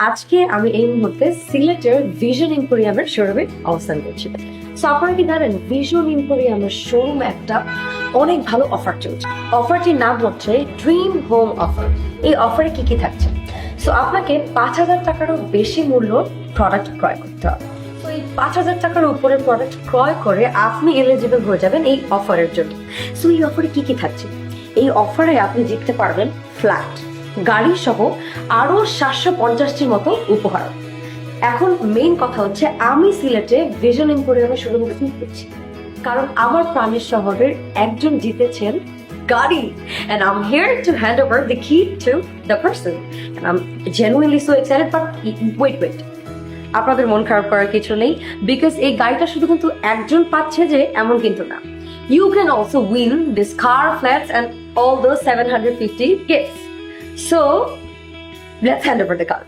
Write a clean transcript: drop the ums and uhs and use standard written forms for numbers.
আজকে আমি এই মুহূর্তে সিলেটের ভিশন এম্পোরিয়ামের শোরুমে অবস্থান করছি। সো আপনারা কি জানেন ভিশন এম্পোরিয়ামের শোরুম একটা অনেক ভালো অফার চলছে। অফারটির নাম হচ্ছে ড্রিম হোম অফার। এই অফারে কি কি থাকছে? সো আপনাকে 5,000 টাকারও বেশি মূল্য প্রোডাক্ট ক্রয় করতে হবে। তো এই 5,000 টাকার উপরে প্রোডাক্ট ক্রয় করে আপনি এলিজিবল হয়ে যাবেন এই অফারের জন্য। সো এই অফারে কি কি থাকছে? এই অফারে আপনি জিততে পারবেন ফ্ল্যাট, গাড়ি সহ আরো 750টির মতো উপহার। এখন মেইন কথা হচ্ছে আমি সিলেটে ভিশন এম্পোরিয়ামে শুরু করছি কারণ আমার প্রাণের শহরের একজন জিতেছেন গাড়ি, and I'm here to hand over the key to the person, and I'm genuinely so excited. But wait, আপনাদের মন খারাপ করার কিছু নেই, বিকজ এই গাড়িটা শুধু কিন্তু একজন পাচ্ছে যে এমন কিন্তু না। You can also win this car, flats and all those 750 gifts. So let's hand over the car.